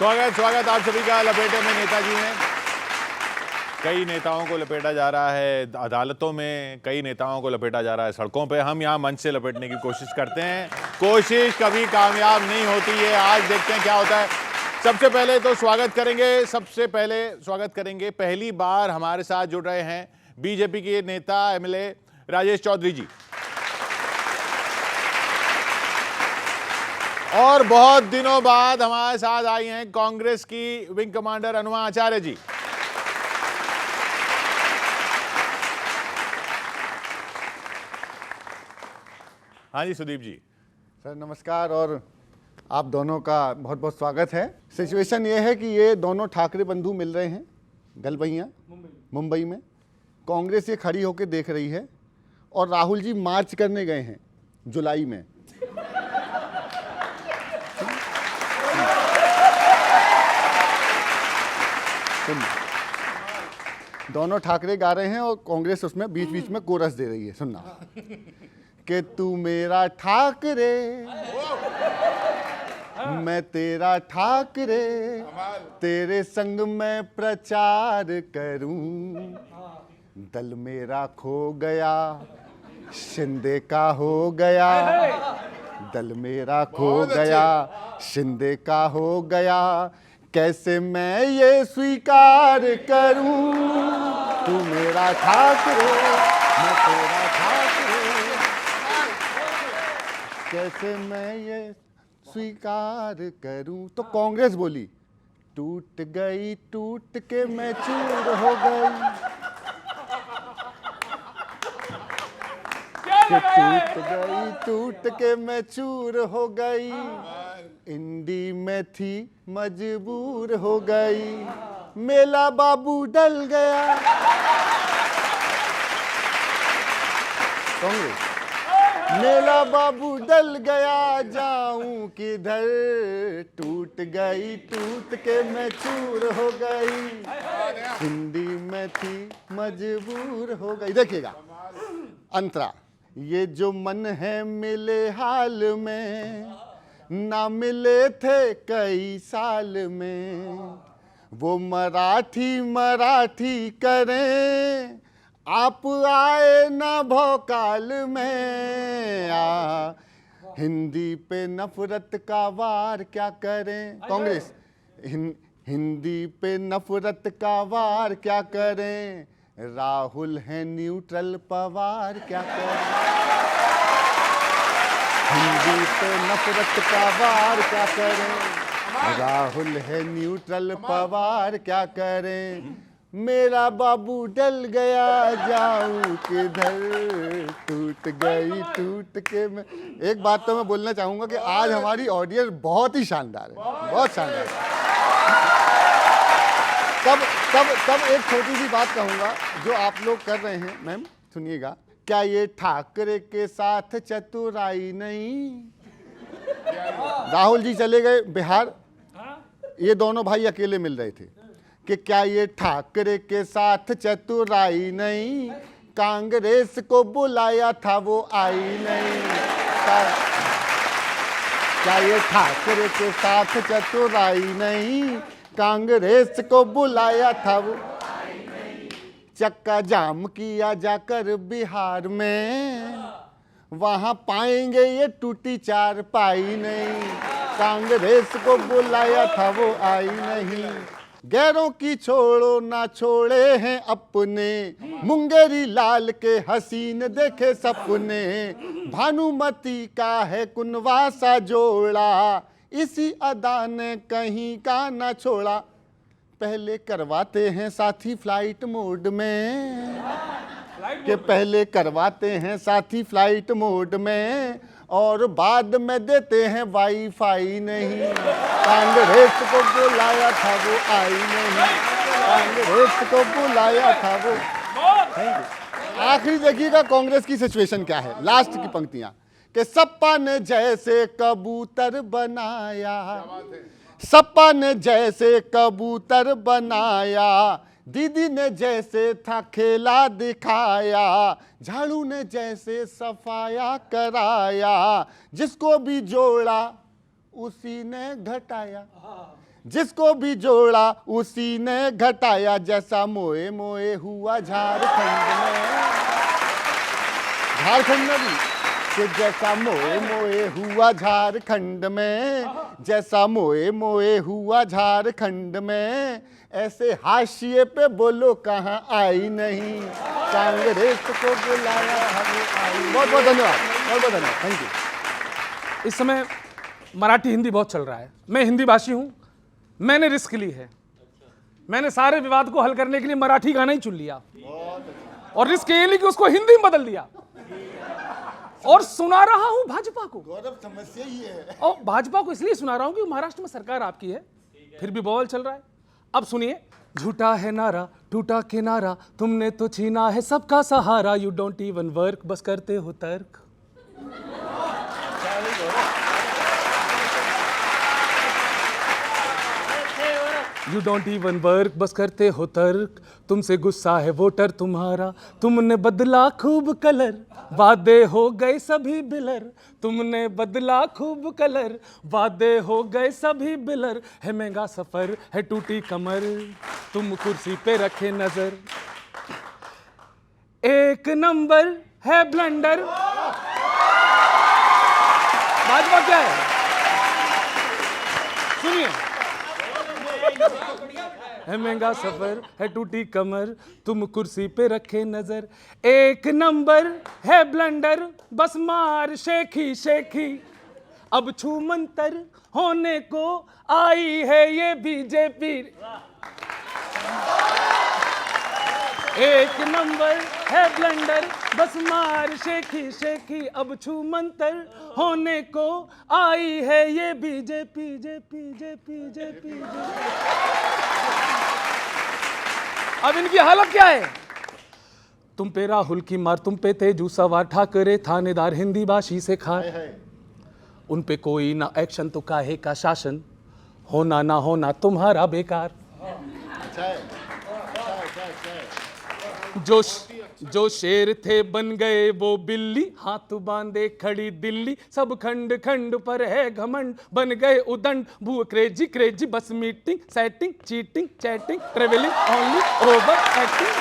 स्वागत आप सभी का लपेटे में नेताजी में। कई नेताओं को लपेटा जा रहा है अदालतों में, कई नेताओं को लपेटा जा रहा है सड़कों पे। हम यहाँ मंच से लपेटने की कोशिश करते हैं, कोशिश कभी कामयाब नहीं होती है। आज देखते हैं क्या होता है। सबसे पहले तो स्वागत करेंगे पहली बार हमारे साथ जुड़ रहे हैं बीजेपी के नेता एमएलए राजेश चौधरी जी, और बहुत दिनों बाद हमारे साथ आई हैं कांग्रेस की विंग कमांडर अनुमा आचार्य जी। हाँ जी सुदीप जी। सर नमस्कार, और आप दोनों का बहुत बहुत स्वागत है। सिचुएशन ये है कि ये दोनों ठाकरे बंधु मिल रहे हैं गलबैया मुंबई में। कांग्रेस ये खड़ी होकर देख रही है और राहुल जी मार्च करने गए हैं जुलाई में। दोनों ठाकरे गा रहे हैं और कांग्रेस उसमें बीच बीच में कोरस दे रही है। सुनना कि तू मेरा ठाकरे मैं तेरा ठाकरे, तेरे संग मैं प्रचार करूं। दल मेरा खो गया शिंदे का हो गया, दल मेरा खो गया शिंदे का हो गया। कैसे मैं ये स्वीकार करूं, तू मेरा ठाकरे मैं तेरा ठाकरे, कैसे मैं ये स्वीकार करूं। तो कांग्रेस बोली टूट गई टूट के मैं चूर हो गई, टूट गई टूट के मैं चूर हो गई। इंडी में थी मजबूर हो गई, मेला बाबू डल गया। कांग्रेस मेला बाबू डल गया, जाऊं किधर, टूट गई टूट के मैं चूर हो गई। हिंदी में थी मजबूर हो गई। देखिएगा अंतरा, ये जो मन है मिले हाल में, ना मिले थे कई साल में। वो मराठी करें, आप आए ना भोकाल में। हिंदी पे नफरत का वार क्या करें। कांग्रेस हिंदी पे नफरत का वार क्या करें। राहुल है न्यूट्रल, पवार क्या करें। हिंदी पे नफरत का वार क्या करें। राहुल है न्यूट्रल, पवार क्या करें। मेरा बाबू डल गया, जाऊं किधर, टूट गई टूट के मैं। एक बात तो मैं बोलना चाहूंगा कि आज हमारी ऑडियंस बहुत ही शानदार है, बहुत शानदार है। तब एक छोटी सी बात कहूंगा जो आप लोग कर रहे हैं। मैम सुनिएगा, क्या ये ठाकरे के साथ चतुराई नहीं। राहुल जी चले गए बिहार, ये दोनों भाई अकेले मिल रहे थे कि क्या ये ठाकरे के साथ चतुराई नहीं। कांग्रेस को बुलाया था वो आई नहीं। क्या ये ठाकरे के साथ चतुराई नहीं। कांग्रेस को बुलाया था वो, चक्का जाम किया जाकर बिहार में। वहां पाएंगे ये टूटी चार पाई नहीं। कांग्रेस को बुलाया था वो आई नहीं। गैरों की छोड़ो ना छोड़े हैं अपने, मुंगेरी लाल के हसीन देखे सपने। भानुमती का है कुनवासा जोड़ा, इसी अदा ने कहीं का ना छोड़ा। पहले करवाते हैं साथी फ्लाइट मोड में, कि पहले करवाते हैं साथी फ्लाइट मोड में, और बाद में देते हैं वाईफाई नहीं। कांग्रेस को बुलाया था वो आई नहीं। कांग्रेस को बुलाया था वो। आखिरी देखिएगा कांग्रेस की सिचुएशन क्या है, लास्ट की पंक्तियां, कि सपा ने जैसे कबूतर बनाया, सपा ने जैसे कबूतर बनाया। दीदी ने जैसे था खेला दिखाया, झाड़ू ने जैसे सफाया कराया। जिसको भी जोड़ा उसी ने घटाया, जिसको भी जोड़ा उसी ने घटाया, जैसा मोए मोए हुआ झारखंड में भी, कि जैसा मोए मोए हुआ झारखंड में, जैसा मोए मोए हुआ झारखंड में, ऐसे हाशिए पे बोलो कहाँ आई नहीं, कांग्रेस को बुलाया हमें आई। बहुत बहुत धन्यवाद, बहुत बहुत धन्यवाद, थैंक यू। इस समय मराठी हिंदी बहुत चल रहा है, मैं हिंदी भाषी हूं, मैंने रिस्क ली है, मैंने सारे विवाद को हल करने के लिए मराठी गाना ही चुन लिया और रिस्क ये ली कि उसको हिंदी में बदल दिया और सुना रहा हूं भाजपा को। गौरव समस्या ही है। और भाजपा को इसलिए सुना रहा हूं कि महाराष्ट्र में सरकार आपकी है, फिर भी बवाल चल रहा है। अब सुनिए, झूठा है नारा टूटा किनारा, तुमने तो छीना है सबका सहारा, यू डोंट इवन वर्क, बस करते हो तर्क। यू डोंट इवन वर्क, बस करते हो तर्क, तुमसे गुस्सा है वोटर तुम्हारा, तुमने बदला खूब कलर, वादे हो गए सभी बिलर, तुमने बदला खूब कलर, वादे हो गए सभी बिलर, है महंगा सफर है टूटी कमर, तुम कुर्सी पे रखे नजर, एक नंबर है ब्लंडर। भाजपा क्या है सुनिए, है महंगा सफर है टूटी कमर, तुम कुर्सी पे रखे नजर, एक नंबर है ब्लंडर, बस मार शेखी शेखी, अब छू मंतर होने को आई है ये बीजेपी, एक नंबर है ब्लंडर, बस मार शेखी शेखी, अब छू मंतर होने को आई है ये बीजेपी जेपी जेपी जेपी। अब इनकी हालत क्या है? तुम पे राहुल की मार, तुम पे तेजू सवार, ठाकरे थानेदार हिंदी भाषी से खार, उन पे कोई ना एक्शन तो काहे का शासन, होना ना होना तुम्हारा बेकार। जो शेर थे बन गए वो बिल्ली, हाथ बांधे खड़ी दिल्ली, सब खंड खंड पर है घमंड, बन गए उदंड भू क्रेजी क्रेजी, बस meeting setting cheating chatting travelling only over acting.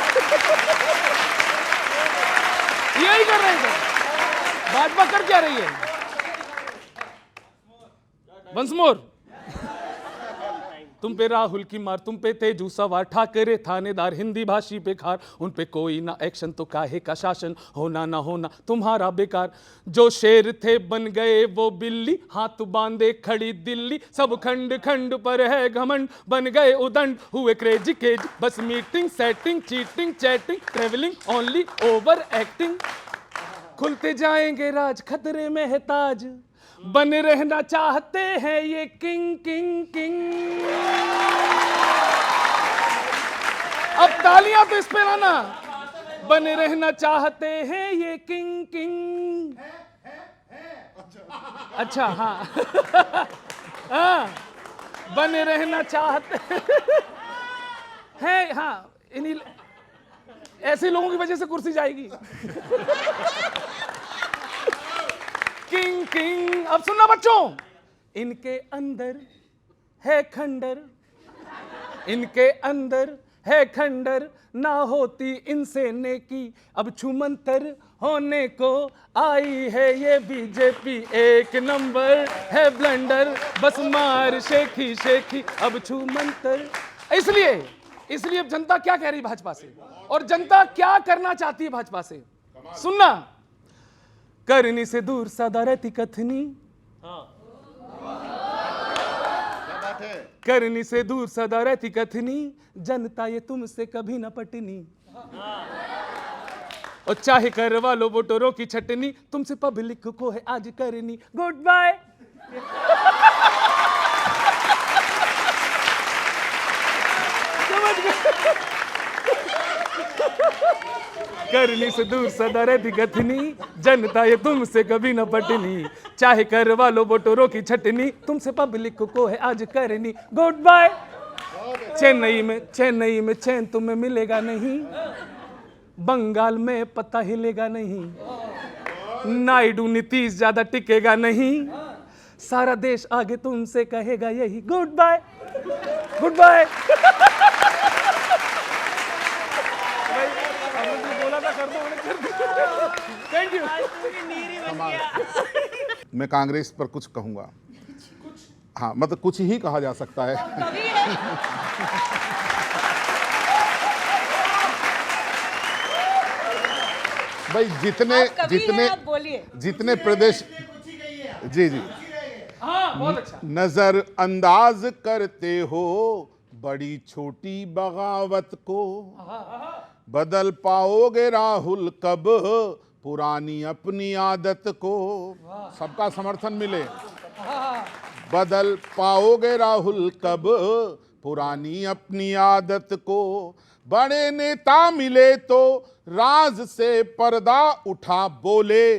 यही कर रहे हैं भाजपा, कर क्या रही है? वंस मोर, तुम पे राहुल की मार, तुम पे तेजू सवार, ठाकरे थानेदार हिंदी भाषी पे खार, उन पे कोई ना एक्शन तो काहे का शासन, होना ना होना तुम्हारा बेकार। जो शेर थे बन गए वो बिल्ली, हाथ बांधे खड़ी दिल्ली, सब खंड खंड पर है घमंड, बन गए उदंड हुए क्रेजी क्रेजी, बस meeting setting cheating chatting travelling only over acting. खुलते जाएंगे राज, खतरे में है ताज, बने रहना चाहते हैं ये किंग किंग किंग। अब तालियां तो इस पे लाना, बने रहना चाहते हैं ये किंग किंग। अच्छा हाँ हाँ, बने रहना चाहते हैं, हाँ इन्हीं ऐसे लोगों की वजह से कुर्सी जाएगी। King king. अब सुनना बच्चों, इनके अंदर है खंडर, इनके अंदर है खंडर, ना होती इनसे नेकी, अब छुमंतर होने को आई है ये बीजेपी, एक नंबर है ब्लंडर, बस मार शेखी शेखी, अब छुमंतर। इसलिए अब जनता क्या कह रही भाजपा से, और जनता क्या करना चाहती है भाजपा से, सुनना। करनी से दूर सदा रहती कथनी, करनी से दूर सदा रहती कथनी, जनता ये तुमसे कभी न पटनी, और चाहे करवा लो वोटरों की छटनी, तुमसे पब्लिक को है आज करनी गुड बाय। करनी से दूर सदा रहती कथनी, जनता ये तुमसे कभी न पटनी, चाहे करवा लो वोटरों की छटनी, तुमसे पब्लिक को है आज करनी गुड बाय। चेन्नई में चैन तुम्हें मिलेगा नहीं, बंगाल में पता हिलेगा नहीं, नायडू नीतीश ज्यादा टिकेगा नहीं, सारा देश आगे तुमसे कहेगा यही गुड बाय, गुड बाय। बोला था कर दो, थैंक यू। मैं कांग्रेस पर कुछ कहूंगा। हाँ, मतलब कुछ ही कहा जा सकता है। भाई जितने प्रदेश, जी जी, हाँ बहुत अच्छा। नजर अंदाज करते हो बड़ी छोटी बगावत को, बदल पाओगे राहुल कब पुरानी अपनी आदत को। सबका समर्थन मिले। बदल पाओगे राहुल कब पुरानी अपनी आदत को। बड़े नेता मिले तो राज से पर्दा उठा बोले,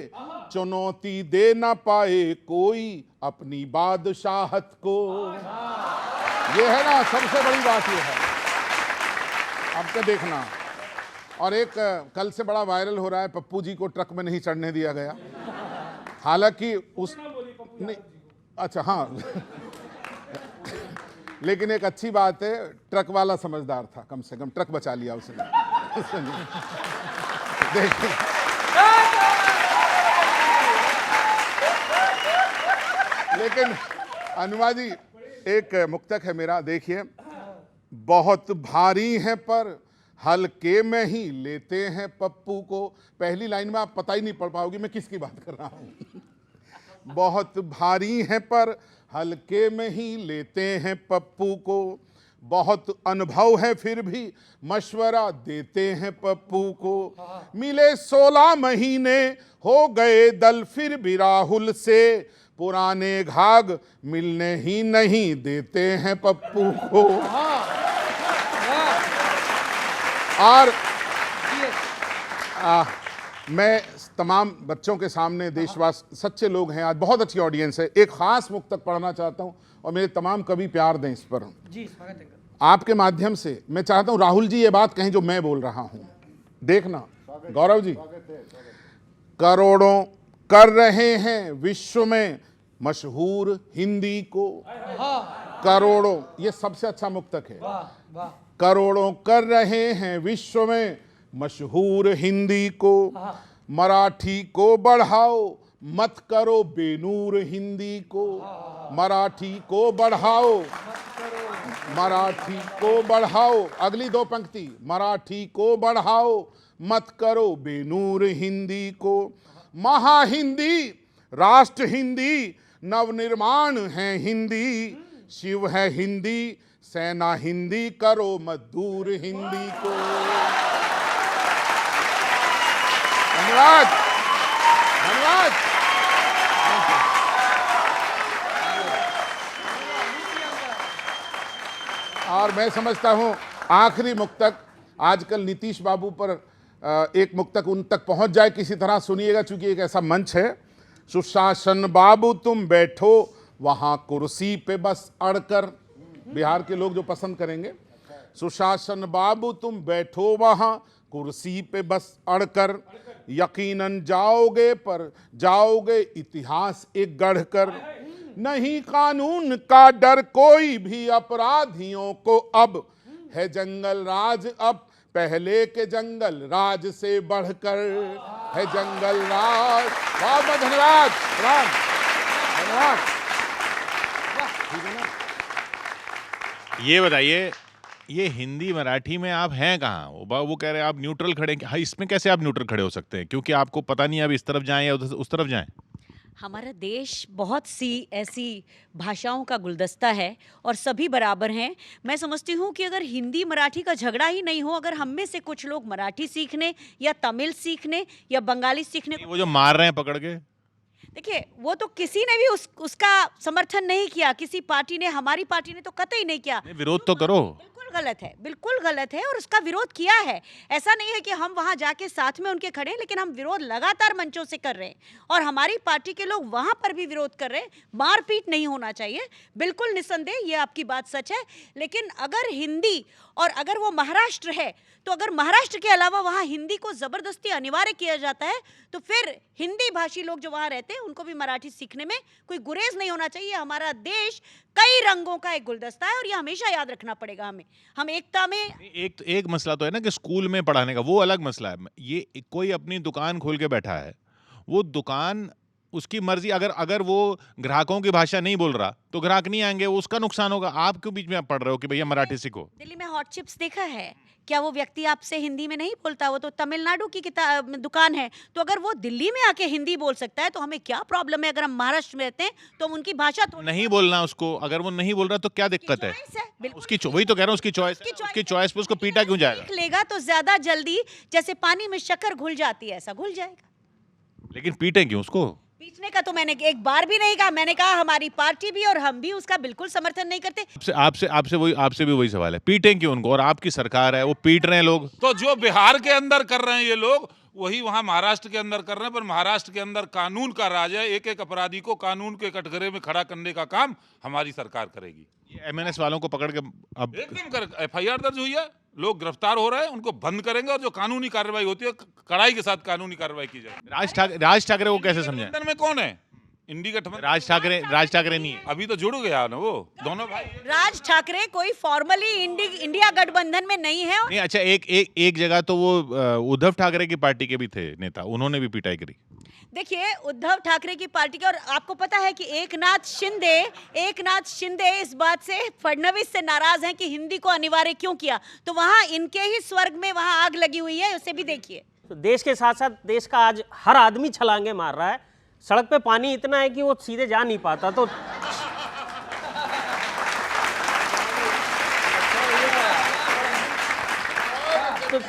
चुनौती दे ना पाए कोई अपनी बादशाहत को। ये है ना सबसे बड़ी बात, ये है। अब क्या देखना। और एक कल से बड़ा वायरल हो रहा है, पप्पू जी को ट्रक में नहीं चढ़ने दिया गया। हालांकि उस नहीं, अच्छा हाँ लेकिन एक अच्छी बात है, ट्रक वाला समझदार था, कम से कम ट्रक बचा लिया उसने। देखिए, लेकिन अनुमा जी एक मुक्तक है मेरा, देखिए। बहुत भारी है पर हल्के में ही लेते हैं पप्पू को। पहली लाइन में आप पता ही नहीं पढ़ पाओगे मैं किसकी बात कर रहा हूं। बहुत भारी है पर हल्के में ही लेते हैं पप्पू को। बहुत अनुभव है फिर भी मशवरा देते हैं पप्पू को। मिले 16 महीने हो गए दल फिर भी राहुल से, पुराने घाघ मिलने ही नहीं देते हैं पप्पू को। और मैं तमाम बच्चों के सामने, देशवास सच्चे लोग हैं, आज बहुत अच्छी ऑडियंस है, एक खास मुक्तक पढ़ना चाहता हूं और मेरे तमाम कवि प्यार दें इस पर। जी स्वागत है। आपके माध्यम से मैं चाहता हूं राहुल जी ये बात कहें जो मैं बोल रहा हूं। देखना गौरव जी, करोड़ों कर रहे हैं विश्व में मशहूर हिंदी को। करोड़ों, ये सबसे अच्छा मुक्तक है। करोड़ों कर रहे हैं विश्व में मशहूर हिंदी को। मराठी को बढ़ाओ मत करो बेनूर हिंदी को। मराठी को बढ़ाओ, मराठी को बढ़ाओ। अगली दो पंक्ति, मराठी को बढ़ाओ मत करो बेनूर हिंदी को। महा हिंदी, राष्ट्र हिंदी, नवनिर्माण है हिंदी। शिव है हिंदी, सेना हिंदी, करो मत दूर हिंदी को। धन्यवाद, धन्यवाद। और मैं समझता हूं आखिरी मुक्तक, आजकल नीतीश बाबू पर एक मुक्तक उन तक पहुंच जाए किसी तरह, सुनिएगा, चूंकि एक ऐसा मंच है। सुशासन बाबू तुम बैठो वहां कुर्सी पे बस अड़कर, बिहार के लोग जो पसंद करेंगे। सुशासन बाबू तुम बैठो वहां कुर्सी पे बस अड़कर, यकीनन जाओगे पर जाओगे इतिहास एक गढ़कर। नहीं कानून का डर कोई भी अपराधियों को, अब है जंगल राज अब पहले के जंगल राज से बढ़कर है जंगल राज। बहुत बहुत धन्यवाद, राम धन्यवाद। ये बताइए, ये हिंदी मराठी में आप हैं कहाँ? वो कह रहे हैं आप न्यूट्रल खड़े। हाँ, इसमें कैसे आप न्यूट्रल खड़े हो सकते हैं? क्योंकि आपको पता नहीं अब इस तरफ जाएं या उस तरफ जाएं। हमारा देश बहुत सी ऐसी भाषाओं का गुलदस्ता है और सभी बराबर हैं। मैं समझती हूँ कि अगर हिंदी मराठी का झगड़ा ही नहीं हो, अगर हम में से कुछ लोग मराठी सीखने या तमिल सीखने या बंगाली सीखने, वो जो मार रहे हैं पकड़ के, देखिए वो तो किसी ने भी उसका समर्थन नहीं किया, किसी पार्टी ने, हमारी पार्टी ने तो कतई नहीं किया। विरोध तो करो। बिल्कुल गलत है, बिल्कुल गलत है और उसका विरोध किया है। ऐसा नहीं है कि हम वहां जाके साथ में उनके खड़े हैं, लेकिन हम विरोध लगातार मंचों से कर रहे हैं और हमारी पार्टी के लोग वहां पर भी विरोध कर रहे हैं। मारपीट नहीं होना चाहिए, बिल्कुल निस्संदेह ये आपकी बात सच है। लेकिन अगर हिंदी और अगर वो महाराष्ट्र है, तो अगर महाराष्ट्र के अलावा वहां हिंदी को जबरदस्ती अनिवार्य किया जाता है, तो फिर हिंदी भाषी लोग जो वहां रहते हैं उनको भी मराठी सीखने में कोई गुरेज नहीं होना चाहिए। हमारा देश कई रंगों का एक गुलदस्ता है और ये हमेशा याद रखना पड़ेगा हमें। हम एकता में एक मसला तो है ना कि स्कूल में पढ़ाने का, वो अलग मसला है। ये कोई अपनी दुकान खोल के बैठा है, वो दुकान उसकी मर्जी, अगर वो ग्राहकों की भाषा नहीं बोल रहा तो ग्राहक नहीं आएंगे, वो उसका नुकसान होगा। आप क्यों बीच में आप पढ़ रहे हो कि भैया मराठी सीखो? दिल्ली में हॉट चिप्स देखा है क्या? वो व्यक्ति आपसे हिंदी में नहीं बोलता, वो तो तमिलनाडु की दुकान है। तो अगर वो दिल्ली में आके हिंदी बोल सकता है तो हमें क्या प्रॉब्लम है? अगर हम महाराष्ट्र में रहते हैं तो हम उनकी भाषा तो नहीं बोलना उसको, अगर वो नहीं बोल रहा तो क्या दिक्कत है? उसकी वही तो कह रहा हूँ, उसकी चॉइस पे उसको पीटा क्यों जाएगा? सीख लेगा तो ज्यादा जल्दी, जैसे पानी में शक्कर घुल जाती है ऐसा घुल जाएगा। लेकिन पीटे क्यों उसको? पीछने का तो मैंने एक बार भी नहीं कहा। मैंने कहा हमारी पार्टी भी और हम भी उसका बिल्कुल समर्थन नहीं करते। आपसे भी वही सवाल है, पीटें क्यों उनको? और आपकी सरकार है, वो पीट रहे हैं लोग। तो जो बिहार के अंदर कर रहे हैं ये लोग, वही वहां महाराष्ट्र के अंदर कर रहे हैं। पर महाराष्ट्र के अंदर कानून का राज है, एक एक अपराधी को कानून के कटघरे में खड़ा करने का काम हमारी सरकार करेगी। एमएनएस वालों को पकड़ के अब एकदम कर एफआईआर दर्ज हुई है, लोग गिरफ्तार हो रहे हैं, उनको बंद करेंगे और जो कानूनी कार्रवाई होती है कड़ाई के साथ कानूनी कार्रवाई की जाएगी। राज ठाकरे को कैसे समझे? गठबंधन में कौन है? इंडी गठबंधन। राज ठाकरे नहीं है अभी तो जुड़ गया ना वो दोनों भाई। राज ठाकरे कोई फॉर्मली इंडिया गठबंधन में नहीं है। नहीं, अच्छा एक जगह तो वो उद्धव ठाकरे की पार्टी के भी थे नेता, उन्होंने भी पिटाई करी। देखिए उद्धव ठाकरे की पार्टी के, और आपको पता है कि एकनाथ शिंदे इस बात से फडणवीस से नाराज हैं कि हिंदी को अनिवार्य क्यों किया। तो वहां इनके ही स्वर्ग में वहां आग लगी हुई है, उसे भी देखिए। तो देश के साथ साथ देश का आज हर आदमी छलांगे मार रहा है। सड़क पे पानी इतना है कि वो सीधे जा नहीं पाता, तो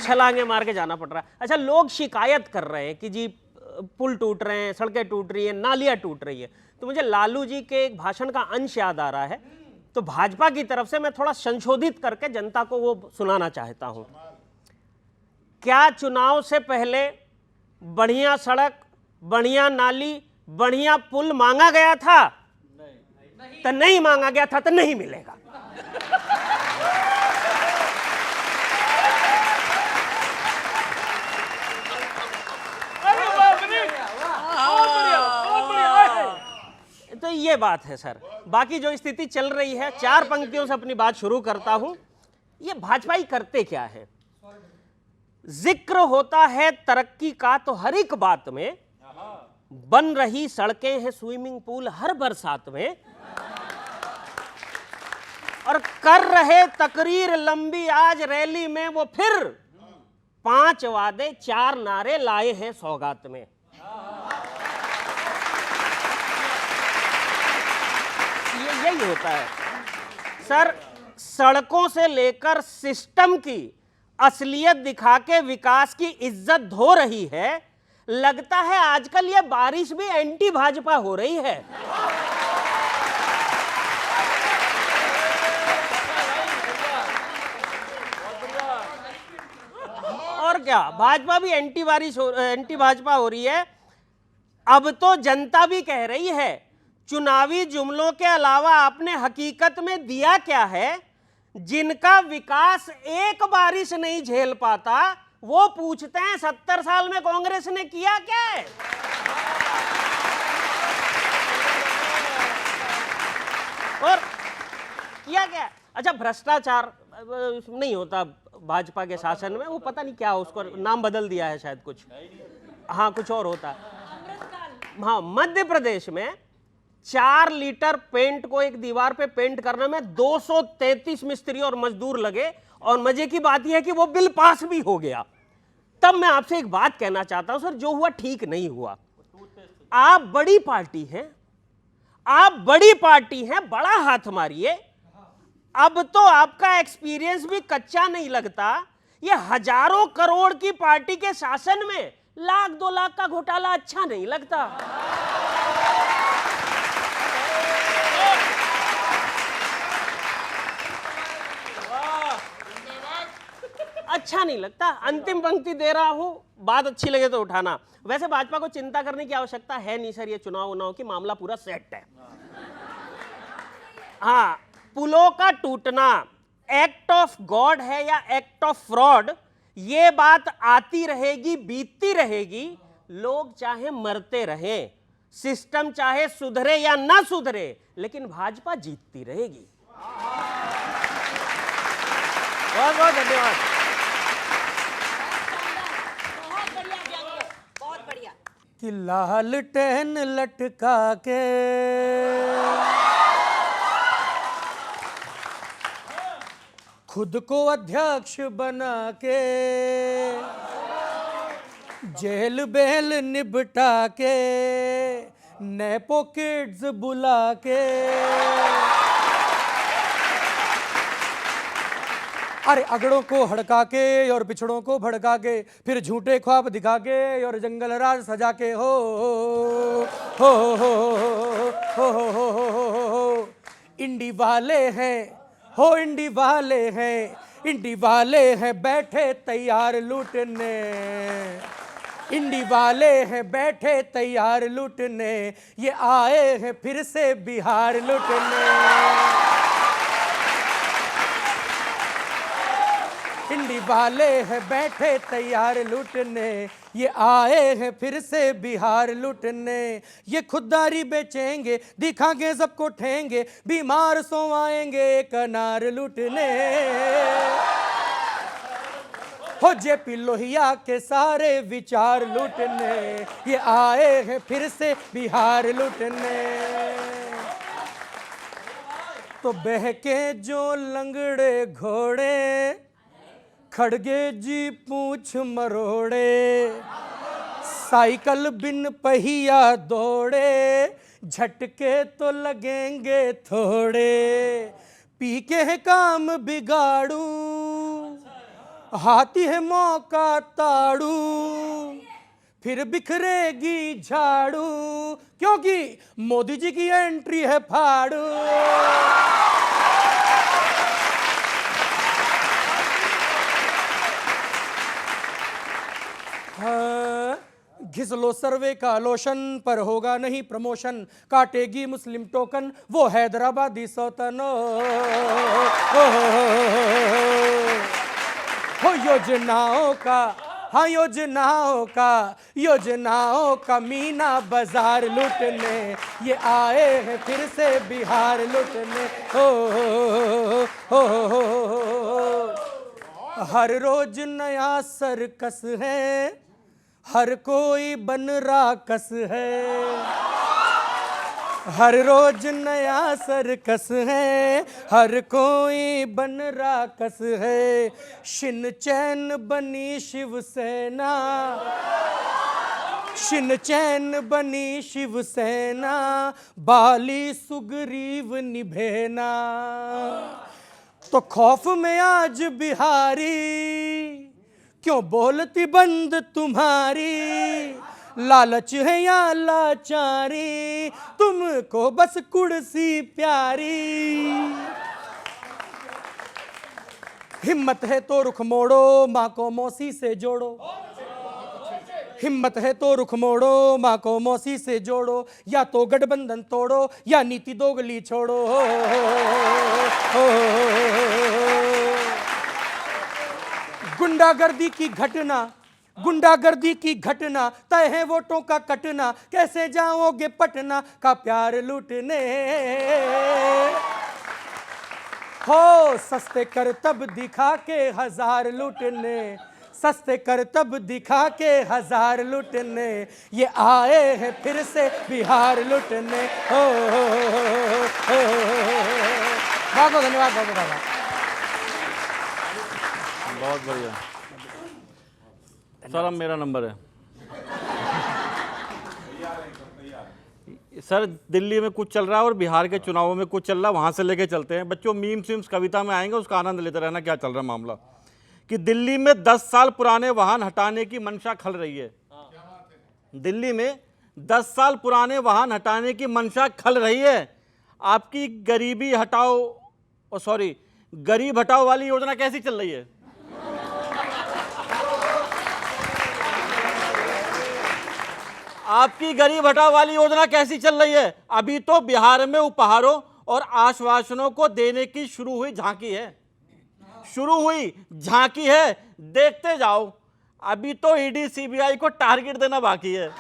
छलांगे मार के जाना पड़ रहा है। अच्छा, लोग शिकायत कर रहे हैं कि जी पुल टूट रहे हैं, सड़कें टूट रही हैं, नालियां टूट रही है। तो मुझे लालू जी के एक भाषण का अंश याद आ रहा है, तो भाजपा की तरफ से मैं थोड़ा संशोधित करके जनता को वो सुनाना चाहता हूं। क्या चुनाव से पहले बढ़िया सड़क, बढ़िया नाली, बढ़िया पुल मांगा गया था? तो नहीं मांगा गया था तो नहीं मिलेगा। तो ये बात है सर। बाकी जो स्थिति चल रही है, 4 पंक्तियों से अपनी बात शुरू करता हूं। ये भाजपाई करते क्या है? जिक्र होता है तरक्की का तो हर एक बात में, बन रही सड़कें हैं स्विमिंग पूल हर बरसात में, और कर रहे तकरीर लंबी आज रैली में वो फिर 5 वादे 4 नारे लाए हैं सौगात में। यही होता है सर। सड़कों से लेकर सिस्टम की असलियत दिखा के विकास की इज्जत धो रही है। लगता है आजकल ये बारिश भी एंटी भाजपा हो रही है। और क्या, भाजपा भी एंटी भाजपा हो रही है। अब तो जनता भी कह रही है, चुनावी जुमलों के अलावा आपने हकीकत में दिया क्या है? जिनका विकास एक बारिश नहीं झेल पाता वो पूछते हैं 70 साल में कांग्रेस ने किया क्या है? और किया क्या? अच्छा, भ्रष्टाचार नहीं होता भाजपा के शासन में, वो पता नहीं क्या, उसको नाम बदल दिया है शायद कुछ, हाँ कुछ और होता है। हाँ, मध्य प्रदेश में 4 लीटर पेंट को एक दीवार पे पेंट करने में 233 मिस्त्री और मजदूर लगे, और मजे की बात यह है कि वो बिल पास भी हो गया। तब मैं आपसे एक बात कहना चाहता हूं सर, जो हुआ ठीक नहीं हुआ। आप बड़ी पार्टी हैं, बड़ा हाथ मारिए। अब तो आपका एक्सपीरियंस भी कच्चा नहीं लगता। ये हजारों करोड़ की पार्टी के शासन में 1-2 लाख का घोटाला अच्छा नहीं लगता। अच्छा नहीं लगता। अंतिम पंक्ति दे रहा हूं, बात अच्छी लगे तो उठाना। वैसे भाजपा को चिंता करने की आवश्यकता है नहीं सर, ये चुनाव की मामला पूरा सेट है। हाँ, पुलों का टूटना एक्ट ऑफ गॉड है या एक्ट ऑफ फ्रॉड, ये बात आती रहेगी, बीतती रहेगी। लोग चाहे मरते रहें, सिस्टम चाहे सुधरे या ना सुधरे, लेकिन भाजपा जीतती रहेगी। बहुत बहुत धन्यवाद। बहुत बढ़िया। कि लालटेन लटका के खुद को अध्यक्ष बना के जेल बेल निपटा के नेपो किड्स बुला के अरे अगड़ों को हड़का के और पिछड़ों को भड़का के फिर झूठे ख्वाब दिखा के और जंगल राज सजा के हो हो हो हो हो इंडी वाले हैं हो इंडी वाले हैं, इंडी वाले हैं बैठे तैयार लूटने, इंडी वाले हैं बैठे तैयार लूटने, ये आए हैं फिर से बिहार लूटने। इंडी वाले हैं बैठे तैयार लूटने, ये आए हैं फिर से बिहार लूटने। ये खुददारी बेचेंगे, दिखाएंगे सबको ठेंगे, बीमार सोवाएंगे एक अनार लूटने। हो जेपी लोहिया के सारे विचार लूटने, ये आए हैं फिर से बिहार लूटने। तो बहके जो लंगड़े घोड़े, खड़गे जी पूछ मरोड़े, साइकिल बिन पहिया दौड़े, झटके तो लगेंगे थोड़े। पी के है काम बिगाड़ू, हाथी है मौका ताड़ू, फिर बिखरेगी झाड़ू, क्योंकि मोदी जी की एंट्री है फाड़ू। घिस लो सर्वे का लोशन पर होगा नहीं प्रमोशन, काटेगी मुस्लिम टोकन वो हैदराबादी सौतन। हो योजनाओं का, हाँ योजनाओं का मीना बाजार लूटने, ये आए हैं फिर से बिहार लूटने। हो हर रोज नया सर्कस है, हर कोई बन राकस है। हर रोज नया सर्कस है, हर कोई बन राकस है। शिन चैन बनी शिवसेना, शिन चैन बनी शिवसेना, बाली सुग्रीव निभेना। तो खौफ में आज बिहारी, क्यों बोलती बंद तुम्हारी, लालच है या लाचारी, तुमको बस कुर्सी प्यारी। हिम्मत है तो रुख मोड़ो, माँ को मौसी से जोड़ो। हिम्मत है तो रुख मोड़ो, माँ को मौसी से जोड़ो, या तो गठबंधन तोड़ो या नीति दोगली छोड़ो। गुंडागर्दी की घटना, गुंडागर्दी की घटना, तय है वोटों का कटना, कैसे जाओगे पटना का प्यार लूटने। हो सस्ते करतब दिखा के हजार लूटने, सस्ते करतब दिखा के हजार लूटने, ये आए हैं फिर से बिहार लूटने। हो बहुत बहुत धन्यवाद। बहुत बहुत बहुत बढ़िया सर, अब मेरा नंबर है। सर दिल्ली में कुछ चल रहा है और बिहार के चुनावों में कुछ चल रहा है, वहाँ से लेके चलते हैं। बच्चों मीम्स वीम्स कविता में आएंगे, उसका आनंद लेते रहना क्या चल रहा है मामला। कि दिल्ली में 10 साल पुराने वाहन हटाने की मंशा खल रही है। दिल्ली में 10 साल पुराने वाहन हटाने की मंशा खल रही है। आपकी गरीबी हटाओ, गरीब हटाओ वाली योजना कैसी चल रही है? आपकी गरीब हटाओ वाली योजना कैसी चल रही है? अभी तो बिहार में उपहारों और आश्वासनों को देने की शुरू हुई झांकी है, देखते जाओ। अभी तो ईडी सीबीआई को टारगेट देना बाकी है।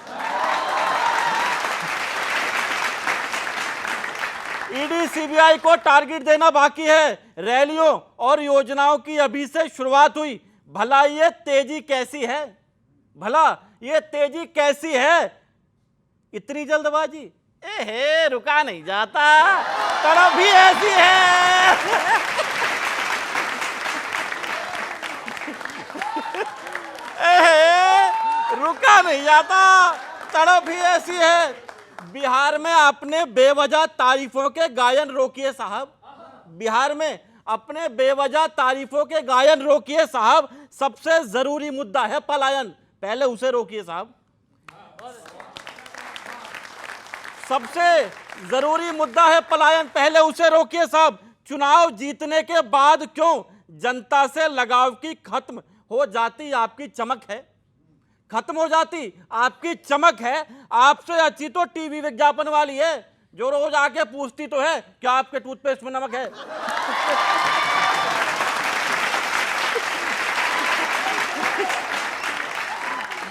ईडी सीबीआई को टारगेट देना बाकी है। रैलियों और योजनाओं की अभी से शुरुआत हुई। भला ये तेजी कैसी है? इतनी जल्दबाजी? एहे, रुका नहीं जाता, तड़प भी ऐसी है। रुका नहीं जाता, तड़प ही ऐसी है। बिहार में अपने बेवजह तारीफों के गायन रोकिए साहब। बिहार में अपने बेवजह तारीफों के गायन रोकिए साहब। सबसे जरूरी मुद्दा है पलायन, पहले उसे रोकिए साहब। सबसे जरूरी मुद्दा है पलायन, पहले उसे रोकिए साहब। चुनाव जीतने के बाद क्यों जनता से लगाव की खत्म हो जाती आपकी चमक है? खत्म हो जाती आपकी चमक है। आपसे अच्छी तो टीवी विज्ञापन वाली है, जो रोज आके पूछती तो है क्या आपके टूथपेस्ट में नमक है।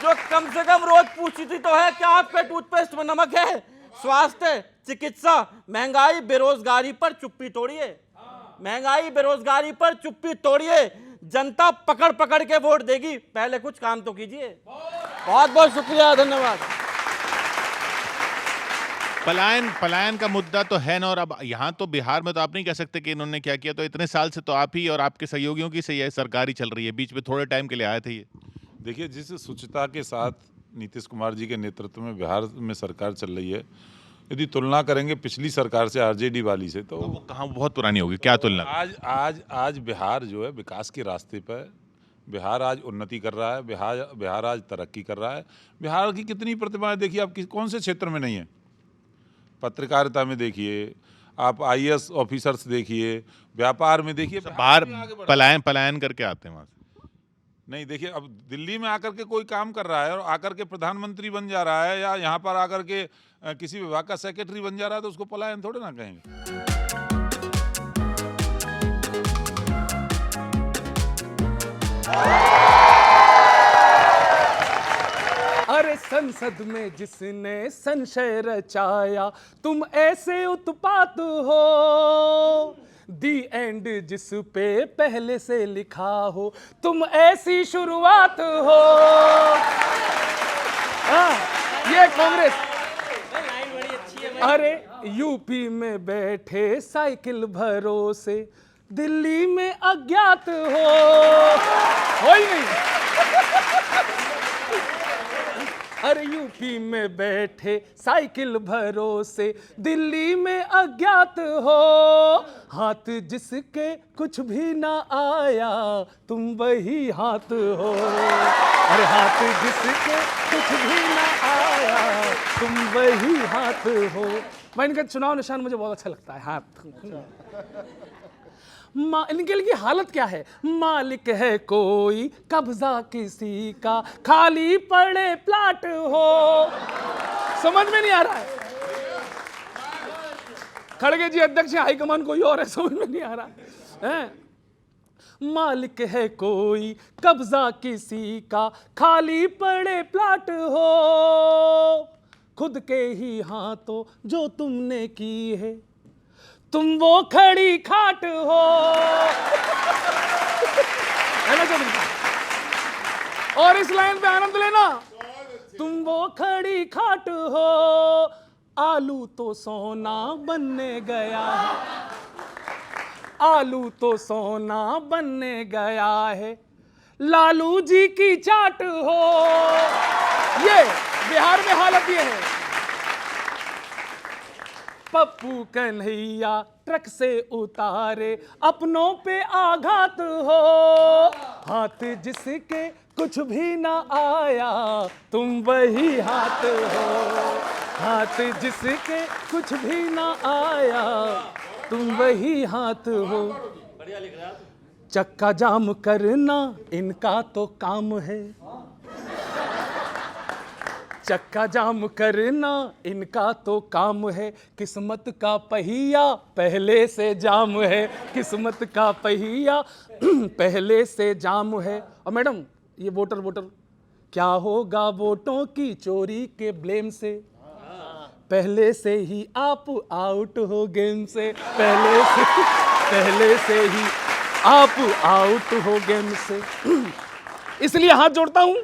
जो कम से कम रोज पूछती तो है क्या आपके टूथपेस्ट में नमक है। स्वास्थ्य, चिकित्सा, महंगाई, बेरोजगारी पर चुप्पी तोड़िए। जनता पकड़ पकड़ के वोट देगी, पहले कुछ काम तो कीजिए। बहुत बहुत शुक्रिया, धन्यवाद। पलायन का मुद्दा तो है ना, और अब यहाँ तो बिहार में तो आप नहीं कह सकते कि इन्होंने क्या किया। तो इतने साल से तो आप ही और आपके सहयोगियों की से यह सरकार ही चल रही है, बीच में थोड़े टाइम के लिए आए थे ये। देखिए, जिस शुचिता के साथ नीतीश कुमार जी के नेतृत्व में बिहार में सरकार चल रही है, यदि तुलना करेंगे पिछली सरकार से, आरजेडी वाली से, तो वो कहाँ बहुत पुरानी होगी, क्या तुलना? आज बिहार जो है विकास के रास्ते पर, बिहार आज उन्नति कर रहा है, बिहार आज तरक्की कर रहा है। बिहार की कितनी प्रतिभाएं देखिए आप, कौन से क्षेत्र में नहीं है। पत्रकारिता में देखिए आप, IAS ऑफिसर्स देखिए, व्यापार में देखिए। बाहर पलायन करके आते हैं वहाँ से। नहीं, देखिए, अब दिल्ली में आकर के कोई काम कर रहा है और आकर के प्रधानमंत्री बन जा रहा है, या यहाँ पर आकर के किसी विभाग का सेक्रेटरी बन जा रहा है, तो उसको पलायन थोड़े ना कहेंगे। अरे संसद में जिसने संशय रचाया, तुम ऐसे उत्पात हो। दी एंड जिस पे पहले से लिखा हो, तुम ऐसी शुरुआत हो। ये कांग्रेस। अरे यूपी में बैठे साइकिल भरोसे, दिल्ली में अज्ञात हो ही नहीं। अरे यूपी में बैठे साइकिल भरोसे, दिल्ली में अज्ञात हो। हाथ जिसके कुछ भी ना आया, तुम वही हाथ हो। अरे हाथ जिसके कुछ भी ना आया, तुम वही हाथ हो। मैं इनका चुनाव निशान मुझे बहुत अच्छा लगता है, हाथ। इनके लिए हालत क्या है? मालिक है कोई, कब्जा किसी का, खाली पड़े प्लाट हो। समझ में नहीं आ रहा है। खड़गे जी अध्यक्ष हाईकमान कोई और है, समझ में नहीं आ रहा है। मालिक है कोई, कब्जा किसी का, खाली पड़े प्लाट हो। खुद के ही हाथों जो तुमने की है, तुम वो खड़ी खाट हो। है ना चंद्रिका? और इस लाइन पे आनंद लेना। तुम वो खड़ी खाट हो, आलू तो सोना बनने गया है। आलू तो सोना बनने गया है, लालू जी की चाट हो। ये बिहार में हालत ये है। पप्पू कन्हैया ट्रक से उतारे, अपनों पे आघात हो। हाथ जिसके कुछ भी ना आया, तुम वही हाथ हो। हाथ जिसके कुछ भी ना आया, तुम वही हाथ हो। चक्का जाम करना इनका तो काम है। चक्का जाम करना इनका तो काम है, किस्मत का पहिया पहले से जाम है, किस्मत का पहिया पहले से जाम है। और मैडम ये वोटर क्या होगा वोटों की चोरी के ब्लेम से, पहले से ही आप आउट हो गेम से, पहले से ही आप आउट हो गेम से। इसलिए हाथ जोड़ता हूं,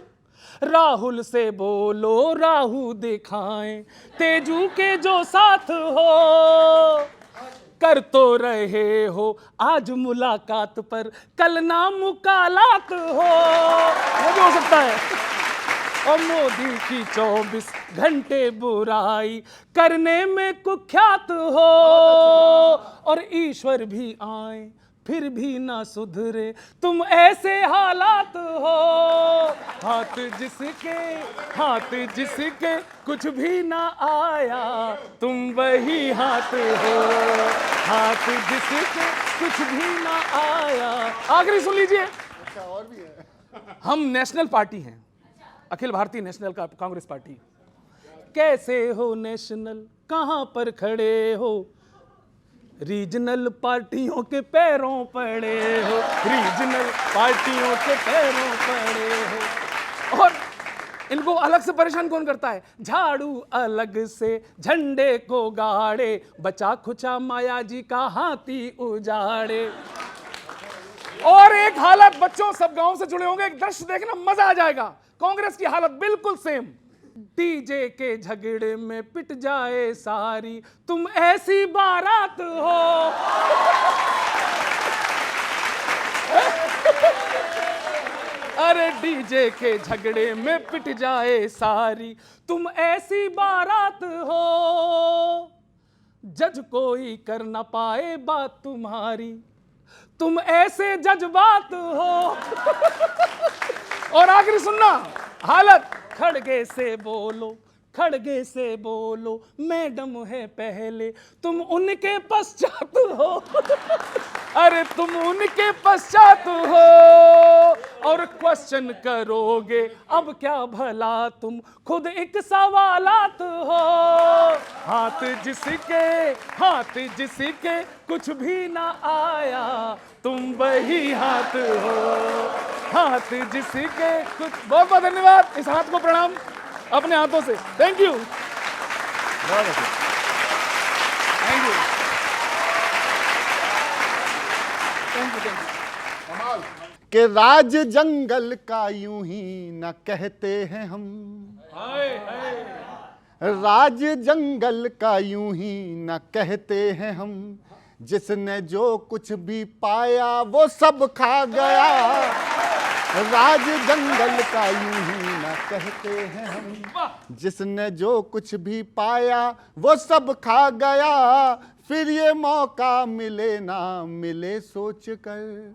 राहुल से बोलो राहु दिखाएं, तेजू के जो साथ हो, कर तो रहे हो आज मुलाकात पर, कल ना मुकालात हो। वो भी हो सकता है। और मोदी की 24 घंटे बुराई करने में कुख्यात हो, और ईश्वर भी आए फिर भी ना सुधरे, तुम ऐसे हालात हो। हाथ जिसके कुछ भी ना आया, तुम वही हाथ हो, हाथ जिसके कुछ भी ना आया। आखिरी सुन लीजिए, हम नेशनल पार्टी हैं, अखिल भारतीय नेशनल कांग्रेस पार्टी। कैसे हो नेशनल, कहां पर खड़े हो, रीजनल पार्टियों के पैरों पड़े हो, रीजनल पार्टियों के पैरों पड़े हो। और इनको अलग से परेशान कौन करता है, झाड़ू अलग से झंडे को गाड़े, बचा खुचा माया जी का हाथी उजाड़े। और एक हालत, बच्चों सब गांव से जुड़े होंगे, एक दृश्य देखना मजा आ जाएगा। कांग्रेस की हालत बिल्कुल सेम, डीजे के झगड़े में पिट जाए सारी, तुम ऐसी बारात हो। अरे डीजे के झगड़े में पिट जाए सारी, तुम ऐसी बारात हो, जज कोई कर ना पाए बात तुम्हारी, तुम ऐसे जज्बात हो। और आखिरी सुनना हालत, खड़गे से बोलो मैडम है पहले, तुम उनके पश्चात हो। अरे तुम उनके पश्चात हो, और क्वेश्चन करोगे अब क्या भला, तुम खुद एक सवालात हो। हाथ जिसके कुछ भी ना आया, तुम वही हाथ हो, हाथ जिसके कुछ। बहुत बहुत धन्यवाद, इस हाथ को प्रणाम अपने हाथों से। Thank you, thank you, thank you. कि राज जंगल का यूं ही न कहते हैं हम, राज जंगल का यूं ही न कहते हैं हम, जिसने जो कुछ भी पाया वो सब खा गया। राज जंगल का यूं ही न कहते हैं हम, जिसने जो कुछ भी पाया वो सब खा गया। फिर ये मौका मिले ना मिले सोच कर,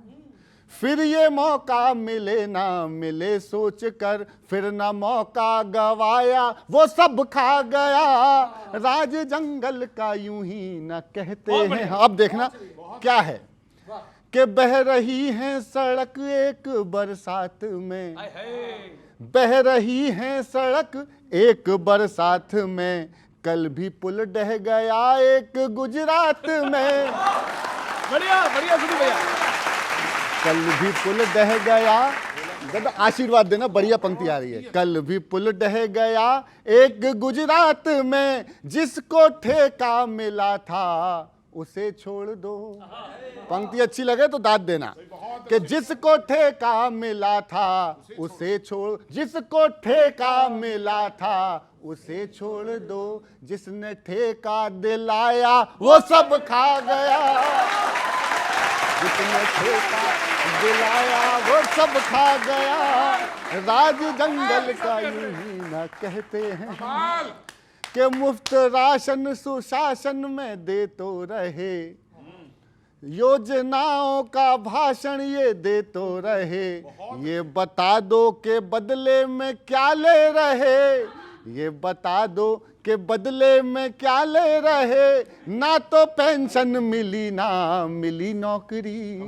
फिर ये मौका मिले ना मिले सोच कर, फिर ना मौका गवाया वो सब खा गया। राज जंगल का यूं ही न कहते हैं। अब देखना क्या है कि बह रही है सड़क एक बरसात में, बह रही है सड़क एक बरसात में, कल भी पुल ढह गया एक गुजरात में। बढ़िया बढ़िया सुनी भैया, कल भी पुल ढह गया, आशीर्वाद देना, बढ़िया पंक्ति आ रही है। कल भी पुल ढह गया एक गुजरात में, जिसको ठेका मिला था उसे छोड़ दो। पंक्ति अच्छी लगे तो दाद देना कि जिसको ठेका मिला था उसे छोड़, जिसको ठेका मिला था उसे छोड़ दो, जिसने ठेका दिलाया वो सब खा गया। जिसने ठेका दिलाया वो सब खा गया। राज जंगल का यूं ही न कहते हैं कि मुफ्त राशन सुशासन में दे तो रहे, योजनाओं का भाषण ये दे तो रहे, ये बता दो के बदले में क्या ले रहे, ये बता दो के बदले में क्या ले रहे। ना तो पेंशन मिली ना मिली नौकरी,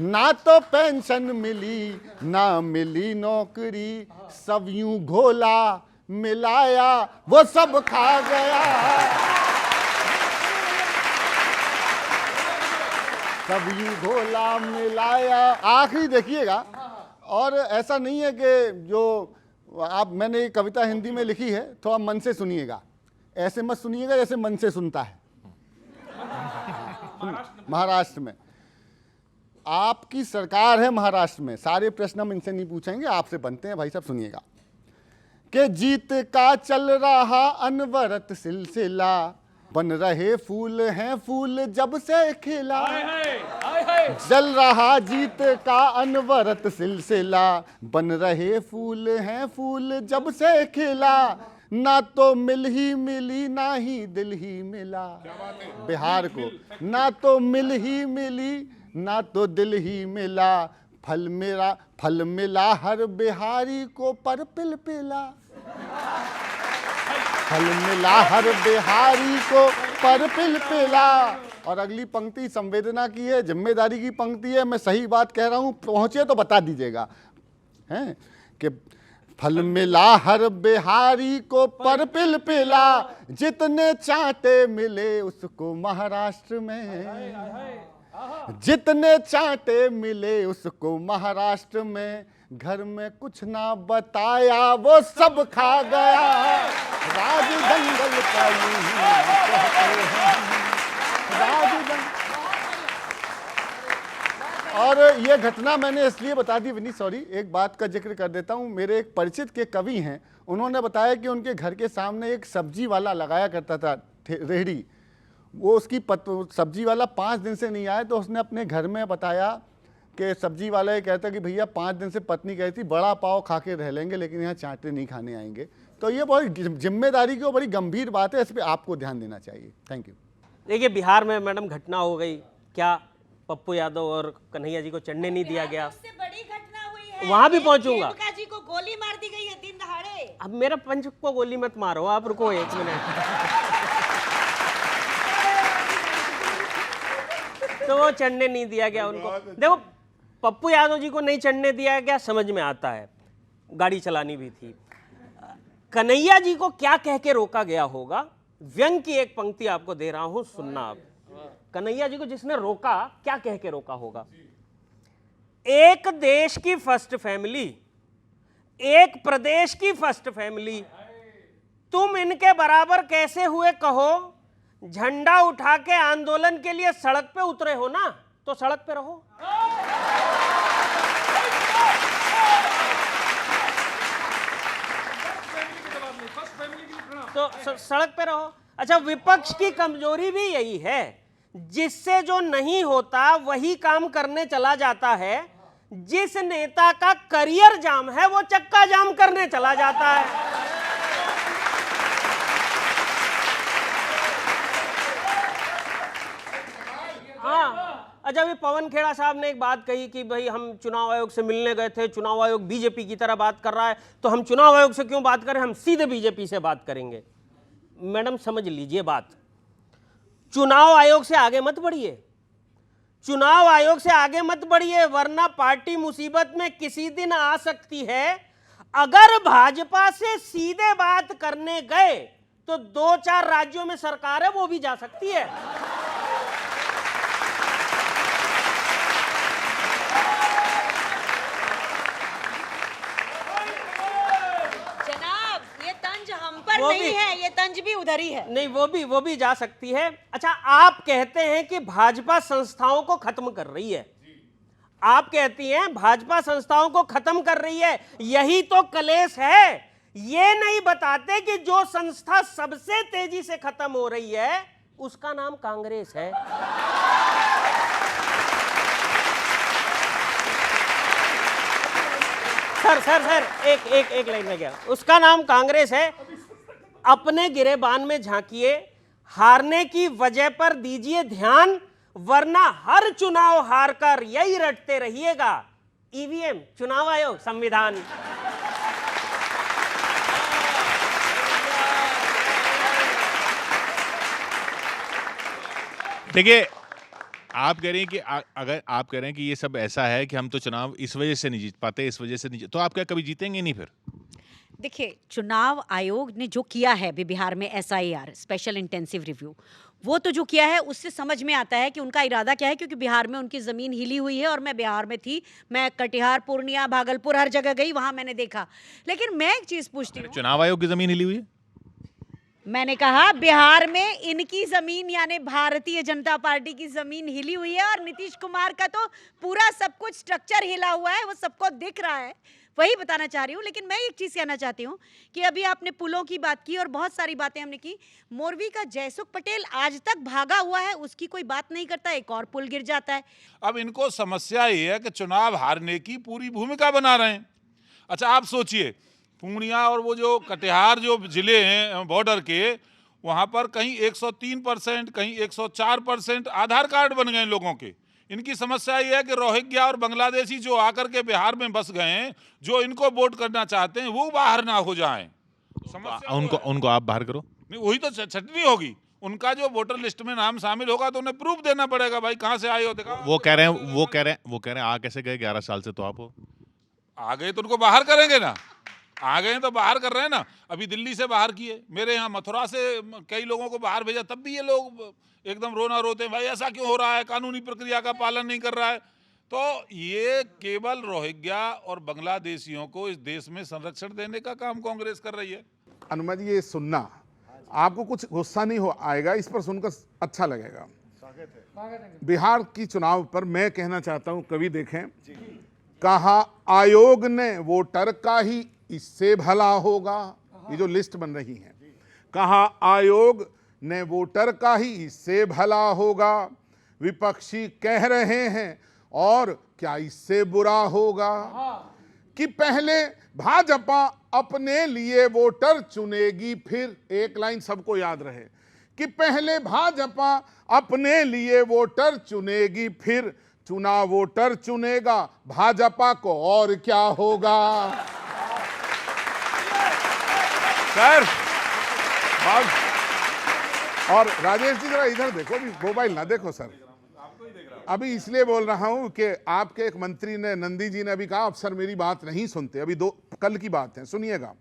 ना तो पेंशन मिली ना मिली नौकरी, सब यूं घोला मिलाया वो सब खा गया। सब्जी घोला मिलाया, आखिरी देखिएगा। और ऐसा नहीं है कि जो आप, मैंने ये कविता हिंदी में लिखी है, थोड़ा मन से सुनिएगा, ऐसे मत सुनिएगा जैसे मन से सुनता है। महाराष्ट्र में आपकी सरकार है, महाराष्ट्र में सारे प्रश्न हम इनसे नहीं पूछेंगे, आपसे बनते हैं भाई साहब, सुनिएगा। कि जीत का चल रहा अनवरत सिलसिला, बन रहे फूल हैं फूल जब से खिला। चल रहा जीत का अनवरत सिलसिला, बन रहे फूल हैं फूल जब से खिला। ना तो मिल ही मिली ना ही दिल ही मिला बिहार को, ना तो मिल ही मिली ना तो दिल ही मिला। फल मिला हर बिहारी को पर पिल पिला। फल मिला हर बिहारी को पर पिल पिला। और अगली पंक्ति संवेदना की है, जिम्मेदारी की पंक्ति है, मैं सही बात कह रहा हूं, पहुंचे तो बता दीजिएगा, हैं कि फल मिला हर बिहारी को पर पिल पिला। जितने चांटे मिले उसको महाराष्ट्र में, जितने चांटे मिले उसको महाराष्ट्र में। घर में कुछ ना बताया वो सब खा गया। राज जंगल का यूं ही कहते हैं, राज जंगल। और ये घटना मैंने इसलिए बता दी विनी, सॉरी, एक बात का जिक्र कर देता हूँ। मेरे एक परिचित के कवि हैं, उन्होंने बताया कि उनके घर के सामने एक सब्जी वाला लगाया करता था रेहड़ी। वो उसकी सब्जी वाला 5 दिन से नहीं आया, तो उसने अपने घर में बताया कि सब्जी वाला ये कहता कि भैया 5 दिन से पत्नी कहती बड़ा पाव खा के रह लेंगे लेकिन यहाँ चांटे नहीं खाने आएंगे। तो ये बहुत जिम्मेदारी की और बड़ी गंभीर बात है, इस पर आपको ध्यान देना चाहिए। Thank you. देखिए, बिहार में मैडम घटना हो गई, क्या पप्पू यादव और कन्हैया जी को चढ़ने नहीं दिया गया? उससे बड़ी घटना हुई है, वहां भी पहुंचूंगा। देवका जी को गोली मार दी गई है दिन दहाड़े। अब मेरा पंच को गोली मत मारो, आप रुको 1 मिनट। तो वो चढ़ने नहीं दिया गया उनको। देखो, पप्पू यादव जी को नहीं चढ़ने दिया गया, समझ में आता है, गाड़ी चलानी भी थी। कन्हैया जी को क्या कह के रोका गया होगा? व्यंग की एक पंक्ति आपको दे रहा हूं, सुनना आप। कन्हैया जी को जिसने रोका, क्या कह के रोका होगा? एक देश की फर्स्ट फैमिली, एक प्रदेश की फर्स्ट फैमिली, तुम इनके बराबर कैसे हुए कहो? झंडा उठा के आंदोलन के लिए सड़क पे उतरे हो ना, तो सड़क पे रहो। तो सड़क पे रहो। अच्छा, विपक्ष की कमजोरी भी यही है, जिससे जो नहीं होता वही काम करने चला जाता है। जिस नेता का करियर जाम है वो चक्का जाम करने चला जाता है। हाँ, अच्छा, अभी पवन खेड़ा साहब ने एक बात कही कि भाई हम चुनाव आयोग से मिलने गए थे, चुनाव आयोग बीजेपी की तरह बात कर रहा है, तो हम चुनाव आयोग से क्यों बात करें, हम सीधे बीजेपी से बात करेंगे। मैडम समझ लीजिए बात, चुनाव आयोग से आगे मत बढ़िए, चुनाव आयोग से आगे मत बढ़िए, वरना पार्टी मुसीबत में किसी दिन आ सकती है। अगर भाजपा से सीधे बात करने गए तो 2-4 राज्यों में सरकार है, वो भी जा सकती है। वो नहीं है, ये तंज भी उधर ही है। नहीं, वो भी जा सकती है। अच्छा, आप कहते हैं कि भाजपा संस्थाओं को खत्म कर रही है, आप कहती हैं भाजपा संस्थाओं को खत्म कर रही है, यही तो कलेश है। ये नहीं बताते कि जो संस्था सबसे तेजी से खत्म हो रही है उसका नाम कांग्रेस है। सर एक लाइन में गया, उसका नाम कांग्रेस है। अपने गिरेबान में झांकिए, हारने की वजह पर दीजिए ध्यान, वरना हर चुनाव हारकर यही रटते रहिएगा, ईवीएम, चुनाव आयोग, संविधान। देखिए, आप कह रहे हैं कि अगर आप कह रहे हैं कि ये सब ऐसा है कि हम तो चुनाव इस वजह से नहीं जीत पाते, इस वजह से नहीं तो आप क्या कभी जीतेंगे नहीं फिर? देखिए, चुनाव आयोग ने जो किया है अभी बिहार में SIR स्पेशल इंटेंसिव रिव्यू, वो तो जो किया है उससे समझ में आता है कि उनका इरादा क्या है, क्योंकि बिहार में उनकी ज़मीन हिली हुई है और मैं बिहार में थी, मैं कटिहार, पूर्णिया, भागलपुर हर जगह गई, वहाँ मैंने देखा। लेकिन मैं एक चीज़ पूछती हूँ, चुनाव आयोग की जमीन हिली हुई है। मैंने कहा बिहार में इनकी जमीन यानी भारतीय जनता पार्टी की जमीन हिली हुई है और नीतीश कुमार का तो पूरा सब कुछ स्ट्रक्चर हिला हुआ है, वो सबको दिख रहा है, वही बताना चाह रही हूँ। लेकिन मैं एक चीज कहना चाहती हूँ कि अभी आपने पुलों की बात की और बहुत सारी बातें हमने की। मोरवी का जयसुख पटेल आज तक भागा हुआ है, उसकी कोई बात नहीं करता, एक और पुल गिर जाता है। अब इनको समस्या ये है कि चुनाव हारने की पूरी भूमिका बना रहे हैं। अच्छा, आप सोचिए, पूर्णिया और वो जो कटिहार जो जिले हैं बॉर्डर के, वहाँ पर कहीं 103%, कहीं 104% आधार कार्ड बन गए लोगों के। इनकी समस्या ये है कि रोहिंग्या और बांग्लादेशी जो आकर के बिहार में बस गए हैं, जो इनको वोट करना चाहते हैं, वो बाहर ना हो जाएं। समस्या उनको आप बाहर करो। नहीं, वही तो छटनी होगी। उनका जो वोटर लिस्ट में नाम शामिल होगा तो उन्हें प्रूफ देना पड़ेगा, भाई कहाँ से आए हो, देखा। वो कह रहे हैं आ कैसे गए 11 साल से, तो आप हो आ गए तो उनको बाहर करेंगे ना, आ गए तो बाहर कर रहे हैं ना। अभी दिल्ली से बाहर किए, मेरे यहाँ मथुरा से कई लोगों को बाहर भेजा, तब भी ये लोग एकदम रोना रोते हैं, भाई ऐसा क्यों हो रहा है, कानूनी प्रक्रिया का पालन नहीं कर रहा है। तो ये केवल रोहिंग्या और बांग्लादेशियों को इस देश में संरक्षण देने का काम कांग्रेस कर रही है। अनुमा जी, ये सुनना आपको कुछ गुस्सा नहीं हो आएगा, इस पर सुनकर अच्छा लगेगा। बिहार की चुनाव पर मैं कहना चाहता हूं, कवि देखें, कहा आयोग ने वोटर का ही इससे भला होगा। ये जो लिस्ट बन रही है, कहा आयोग ने वोटर का ही इससे भला होगा, विपक्षी कह रहे हैं और क्या इससे बुरा होगा, कि पहले भाजपा अपने लिए वोटर चुनेगी फिर, एक लाइन सबको याद रहे, कि पहले भाजपा अपने लिए वोटर चुनेगी फिर चुना वोटर चुनेगा भाजपा को और क्या होगा। सर और राजेश जी जरा इधर देखो, अभी मोबाइल ना देखो सर, अभी इसलिए बोल रहा हूं कि आपके एक मंत्री ने, नंदी जी ने अभी कहा अफसर मेरी बात नहीं सुनते, अभी कल की बात है, सुनिएगा।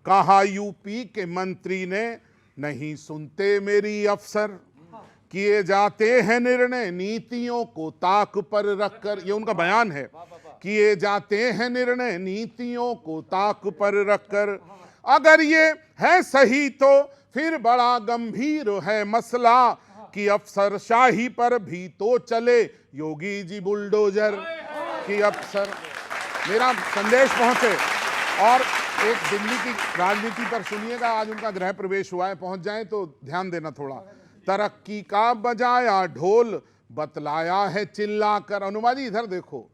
कहा यूपी के मंत्री ने नहीं सुनते मेरी अफसर, किए जाते हैं निर्णय नीतियों को ताक पर रखकर, ये उनका बयान है, किए जाते हैं निर्णय नीतियों को ताक पर रखकर, अगर ये है सही तो फिर बड़ा गंभीर है मसला, कि अफसरशाही पर भी तो चले योगी जी बुलडोजर, कि अफसर, मेरा संदेश पहुंचे। और एक दिल्ली की राजनीति पर सुनिएगा, आज उनका गृह प्रवेश हुआ है, पहुंच जाए तो ध्यान देना थोड़ा। तरक्की का बजाया ढोल बतलाया है चिल्लाकर, अनुमा जी इधर देखो,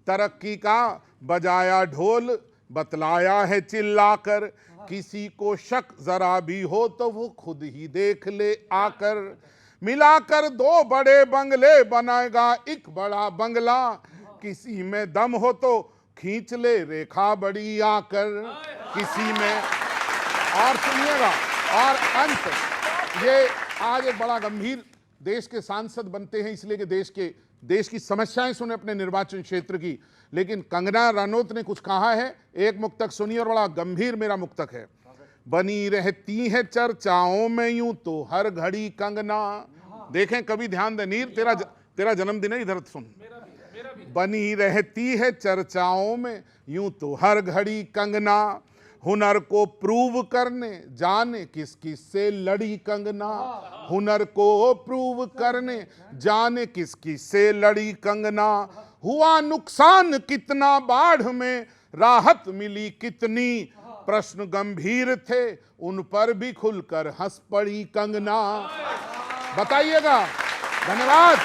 तरक्की का बजाया ढोल बतलाया है चिल्लाकर, किसी को शक जरा भी हो तो वो खुद ही देख ले आकर, मिलाकर दो बड़े बंगले बनाएगा एक बड़ा बंगला, किसी में दम हो तो खींच ले रेखा बड़ी आकर, किसी में। और सुनिएगा, और अंत, ये आज एक बड़ा गंभीर, देश के सांसद बनते हैं इसलिए कि देश की समस्याएं सुने अपने निर्वाचन क्षेत्र की, लेकिन कंगना रनौत ने कुछ कहा है, एक मुक्तक सुनिए और बड़ा गंभीर मेरा मुक्तक है। बनी रहती है चर्चाओं में यूं तो हर घड़ी कंगना, देखें कभी ध्यान दे, नीर तेरा जन्मदिन है, इधर सुन। बनी रहती है चर्चाओं में यूं तो हर घड़ी कंगना, हुनर को प्रूव करने जाने किस किस से लड़ी कंगना, हुनर को प्रूव करने जाने किस किस से लड़ी कंगना, हुआ नुकसान कितना बाढ़ में राहत मिली कितनी, प्रश्न गंभीर थे उन पर भी खुलकर हंस पड़ी कंगना। बताइएगा। धन्यवाद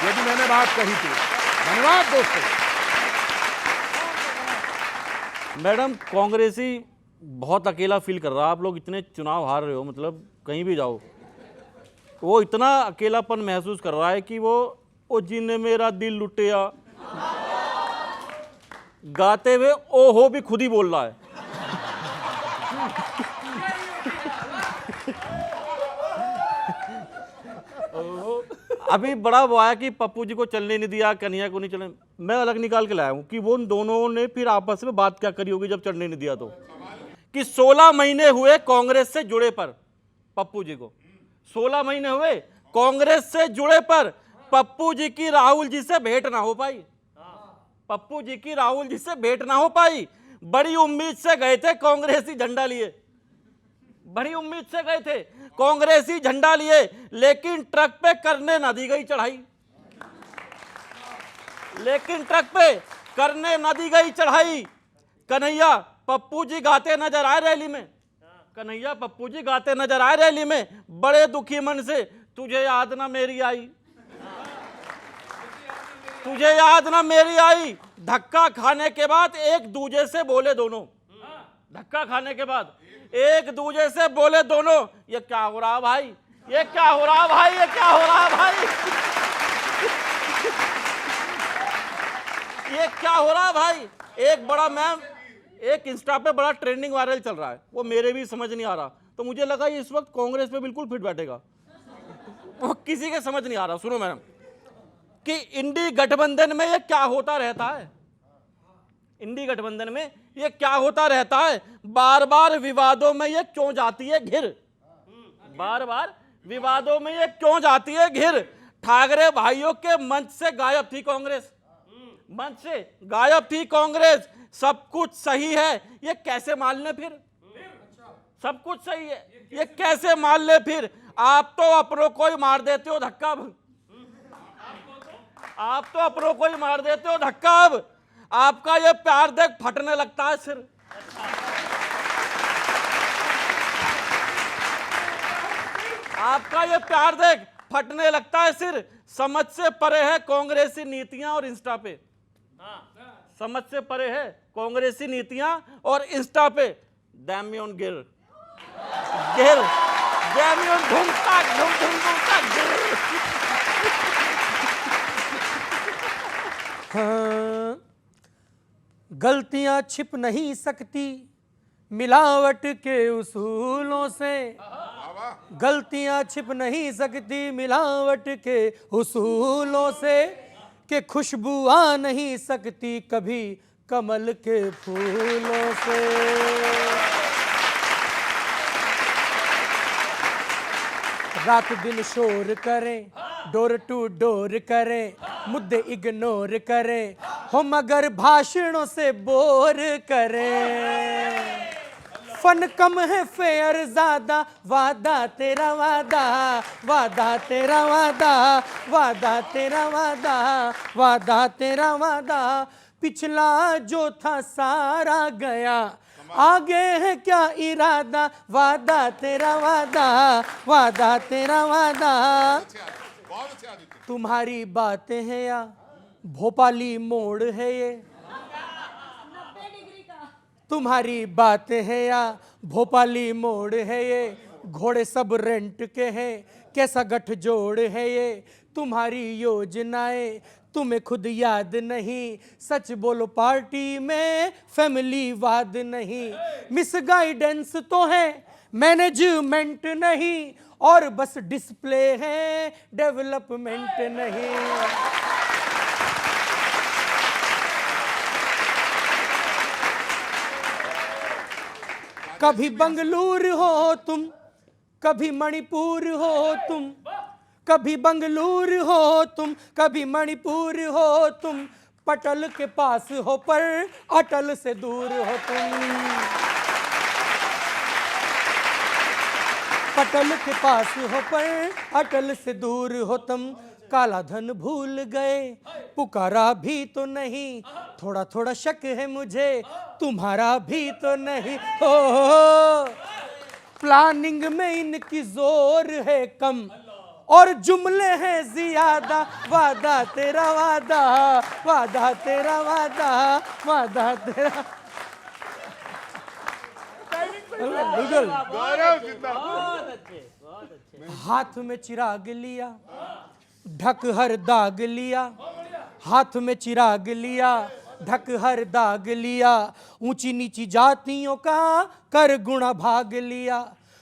यदि मैंने बात कही थी। धन्यवाद दोस्तों। मैडम, कांग्रेसी बहुत अकेला फील कर रहा है। आप लोग इतने चुनाव हार रहे हो, मतलब कहीं भी जाओ वो इतना अकेलापन महसूस कर रहा है कि वो जिन्ने मेरा दिल लुटिया गाते हुए ओहो भी खुद ही बोल रहा है। अभी बड़ा वो आया कि पप्पू जी को चलने नहीं दिया, कन्हैया को नहीं चलने। मैं अलग निकाल के लाया हूं कि वो दोनों ने फिर आपस में बात क्या करी होगी जब चढ़ने नहीं दिया तो। कि 16 महीने हुए कांग्रेस से जुड़े पर पप्पू जी को, 16 महीने हुए कांग्रेस से जुड़े पर पप्पू जी की राहुल जी से भेंट ना हो पाई, पप्पू जी की राहुल जी से भेंट ना हो पाई। बड़ी उम्मीद से गए थे कांग्रेसी झंडा लिए, बड़ी उम्मीद से गए थे कांग्रेसी झंडा लिए, लेकिन ट्रक पे करने ना दी गई चढ़ाई, लेकिन ट्रक पे करने ना दी गई चढ़ाई। कन्हैया पप्पू जी गाते नजर आए रैली में, कन्हैया पप्पू जी गाते नजर आए रैली में, बड़े दुखी मन से, तुझे याद ना मेरी आई, तुझे याद ना मेरी आई। धक्का खाने के बाद एक दूजे से बोले दोनों, धक्का खाने के बाद एक दूजे से बोले दोनों, ये क्या हो रहा भाई, ये क्या हो रहा भाई, ये क्या हो रहा भाई, ये क्या हो रहा भाई। एक बड़ा मैम, एक इंस्टा पे बड़ा ट्रेंडिंग वायरल चल रहा है, वो मेरे भी समझ नहीं आ रहा, तो मुझे लगा ये इस वक्त कांग्रेस पे बिल्कुल फिट बैठेगा, वो किसी के समझ नहीं आ रहा। सुनो मैडम, कि इंडी गठबंधन में ये क्या होता रहता है, इंडी गठबंधन में ये क्या होता रहता है, बार बार विवादों में ये क्यों जाती है घिर, बार बार विवादों में ये क्यों जाती है घिर। ठाकरे भाइयों के मंच से गायब थी कांग्रेस, मंच से गायब थी कांग्रेस। सब कुछ सही है, ये कैसे मान ले फिर, सब कुछ सही है, ये कैसे मान ले फिर। आप तो अपनों को ही मार देते हो धक्का, आप तो अपनों को ही मार देते हो धक्का। अब आपका ये प्यार देख फटने लगता है सिर, आपका ये प्यार देख फटने लगता है सिर। समझ से परे है कांग्रेसी नीतियां और इंस्टा पे, समझ से परे है कांग्रेसी नीतियां और इंस्टा पे। डैम्यून गिर गिर, डैम्यून घूमता घूम घूम घूमता गिर। हाँ, गलतियां छिप नहीं सकती मिलावट के उसूलों से, गलतियां छिप नहीं सकती मिलावट के उसूलों से, कि खुशबू आ नहीं सकती कभी कमल के फूलों से। रात दिन शोर करें, डोर टू डोर करें, मुद्दे इग्नोर करें, हो मगर भाषणों से बोर करें। फन कम है फेयर ज्यादा, वादा तेरा वादा, वादा तेरा वादा, वादा तेरा वादा, वादा तेरा वादा। पिछला जो था सारा गया, आगे है क्या इरादा, वादा तेरा वादा, वादा तेरा वादा। तुम्हारी बातें हैं या भोपाली मोड़ है ये, तुम्हारी बातें हैं या भोपाली मोड़ है ये, घोड़े सब रेंट के हैं, कैसा गठजोड़ है ये। तुम्हारी योजनाएं तुम्हें खुद याद नहीं, सच बोलो पार्टी में फैमिली वाद नहीं। मिसगाइडेंस तो है मैनेजमेंट नहीं, और बस डिस्प्ले है डेवलपमेंट नहीं। कभी बंगलुरु हो तुम, कभी मणिपुर हो तुम, कभी बंगलुरु हो तुम, कभी मणिपुर हो तुम। पटल के पास हो पर अटल से दूर हो तुम, पटल के पास हो पर अटल से दूर हो तुम। काला धन भूल गए, पुकारा भी तो नहीं, थोड़ा थोड़ा शक है मुझे, तुम्हारा भी तो नहीं हो। प्लानिंग में इनकी जोर है कम, और जुमले हैं ज्यादा, वादा तेरा वादा, वादा तेरा वादा, वादा तेरा। हाथ में चिराग लिया, ढक हर दाग लिया, हाथ में चिराग लिया, ढक हर दाग लिया। ऊंची नीची जातियों का कर गुणा भाग लिया।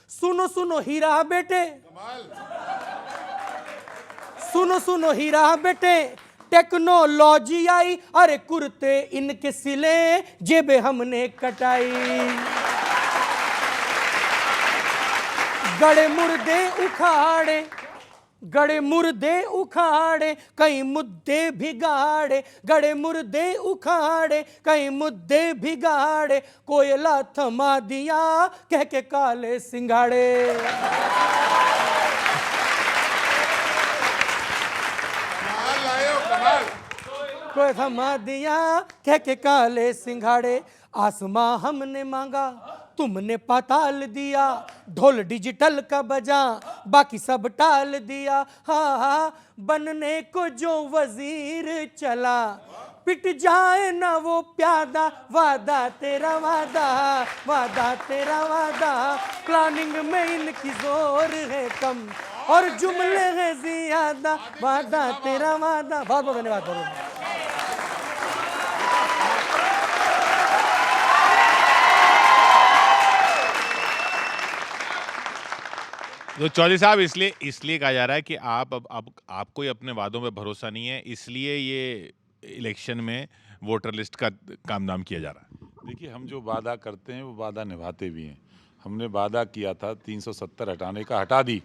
सुनो सुनो हीरा बेटे, सुनो सुनो हीरा बेटे, टेक्नोलॉजी आई, अरे कुर्ते इनके सिले जेबे हमने कटाई। गड़े मुर्दे उखाड़े, गड़े मुर्दे उखाड़े, कई मुद्दे भिगाड़े, गड़े मुर्दे उखाड़े, कई मुद्दे भिगाड़े, कोयला थमा दिया कह के काले सिंगाड़े। कोई थमा दिया कह के काले सिंगाड़े। आसमां हमने मांगा तुमने पाताल दिया, ढोल डिजिटल का बजा बाकी सब टाल दिया। हाँ हाँ बनने को जो वजीर चला, पिट जाए ना वो प्यादा, वादा तेरा वादा, वादा तेरा वादा। प्लानिंग में इनकी जोर है कम और जुमले हैं ज्यादा, वादा तेरा वादा। बहुत बहुत धन्यवाद, बहुत बहुत। तो चौधरी साहब इसलिए कहा जा रहा है कि अब आपको ही अपने वादों पे भरोसा नहीं है, इसलिए ये इलेक्शन में वोटर लिस्ट का काम नाम किया जा रहा है। देखिए, हम जो वादा करते हैं वो वादा निभाते भी हैं। हमने वादा किया था 370 हटाने का, हटा दी।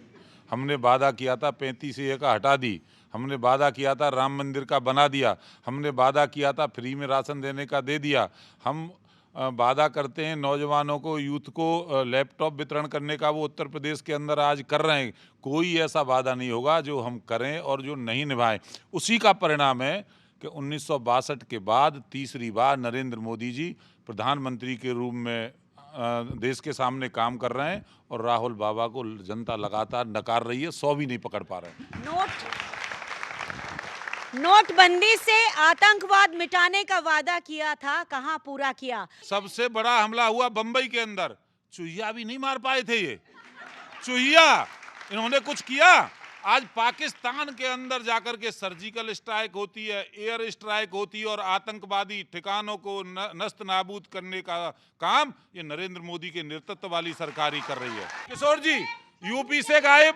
हमने वादा किया था 35A का, हटा दी। हमने वादा किया था राम मंदिर का, बना दिया। हमने वादा किया था फ्री में राशन देने का, दे दिया। हम वादा करते हैं नौजवानों को, यूथ को लैपटॉप वितरण करने का, वो उत्तर प्रदेश के अंदर आज कर रहे हैं। कोई ऐसा वादा नहीं होगा जो हम करें और जो नहीं निभाएं। उसी का परिणाम है कि 1962 के बाद तीसरी बार नरेंद्र मोदी जी प्रधानमंत्री के रूप में देश के सामने काम कर रहे हैं और राहुल बाबा को जनता लगातार नकार रही है, 100 भी नहीं पकड़ पा रहे हैं। नोटबंदी से आतंकवाद मिटाने का वादा किया था, कहां पूरा किया? सबसे बड़ा हमला हुआ बंबई के अंदर, चुहिया भी नहीं मार पाए थे ये। चुहिया इन्होंने कुछ किया? आज पाकिस्तान के अंदर जाकर के सर्जिकल स्ट्राइक होती है, एयर स्ट्राइक होती है और आतंकवादी ठिकानों को नस्त नाबूद करने का काम ये नरेंद्र मोदी के नेतृत्व वाली सरकार ही कर रही है। किशोर जी, यूपी से गायब,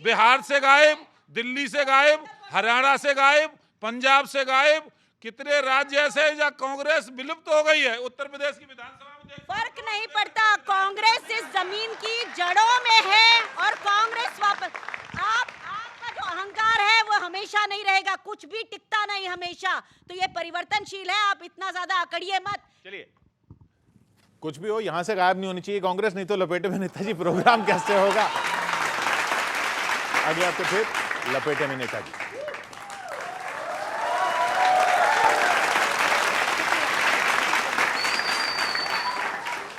बिहार से गायब, दिल्ली से गायब, हरियाणा से गायब, पंजाब से गायब, कितने राज्य ऐसे हैं जहां कांग्रेस विलुप्त हो गई है। उत्तर प्रदेश की विधानसभा में फर्क नहीं पड़ता, कांग्रेस इस जमीन की जड़ों में है और कांग्रेस वापस। आपका जो अहंकार है वो हमेशा नहीं रहेगा, कुछ भी टिकता नहीं हमेशा, तो ये परिवर्तनशील है, आप इतना ज्यादा अकड़िए मत। चलिए, कुछ भी हो, यहां से गायब नहीं होनी चाहिए कांग्रेस, नहीं तो लपेटे में नेताजी प्रोग्राम कैसे होगा? आगे आपके फिर लपेटे में नेताजी।